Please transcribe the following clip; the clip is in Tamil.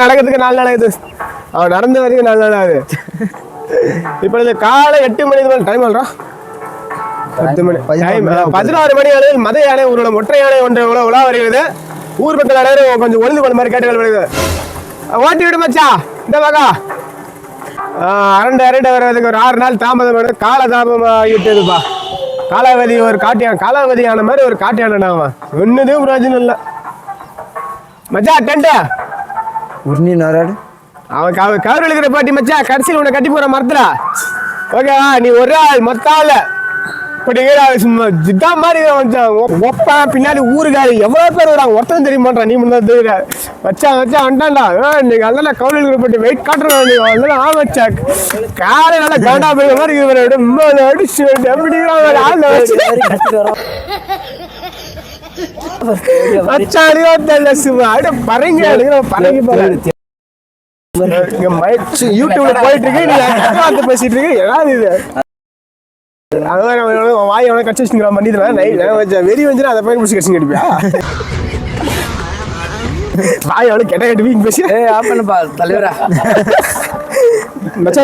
நடக்கிறதுக்கு 4 நாள் ஆகுது. அவன் நடந்து வரைக்கும் 4 நாள் ஆகுது. இப்பொழுது காலை 8 மணி டைம் ஆகுறா. 10 மணி 16 மணி அளவில் மத யானை ஊர்வலம் ஒற்றை யானை ஒன்றை உலா வருகிறது. ஊர் மக்கள் அனைவரும் கொஞ்சம் ஒளிந்து கொண்ட மாதிரி கேட்டுகள் வருது. ஓட்டி விடு மச்சா. இந்த பக்கா அரண்டை வர்றதுக்கு ஒரு 6 நாள் தாமதம் வருது. கால தாபம் ஆகிட்டதுப்பா. காலாவதி ஒரு காலாவதியான மாதிரி ஒரு காட்டியான அவன் ஒன்னுதும் பிரயோஜனம் இல்லை மச்சா. டென்ட் அவன் கவர் எழுக்கிற பாட்டி மச்சா. கடைசியில் உன்னை கட்டி போற மரத்துல ஓகேவா. நீ ஒரு ஆள் மொத்த ஆள் சும்மா ஜித்தா மாதிரி ஒப்பா பின்னாடி ஊருக்காரு எவ்வளவு பேர் வராங்க. ஒருத்தன் தெரிய மாட்டான். நீ முன்னாடி வச்சா வந்துட்டான்டா. நீங்க அதெல்லாம் கவுல் எழுக்கிற பாட்டி வெயிட் காட்டுறேன். நீங்க அதெல்லாம் வச்சா காலை நல்லா கவுண்டா போய் மாதிரி அடிச்சு எப்படி யூடியூப்ல போயிட்டு இருக்கு. பேசிட்டு இருக்கு ஏதாவது இது வாய் எவனை கட்சி வச்சுக்கிற பண்ணிடுவேன். வெறி வந்து அதை போய் முடிச்சு கட்சி கட்டிப்பியா. வாய் எவனை கெட்ட கட்டி பேசி தலைவரா மச்சா.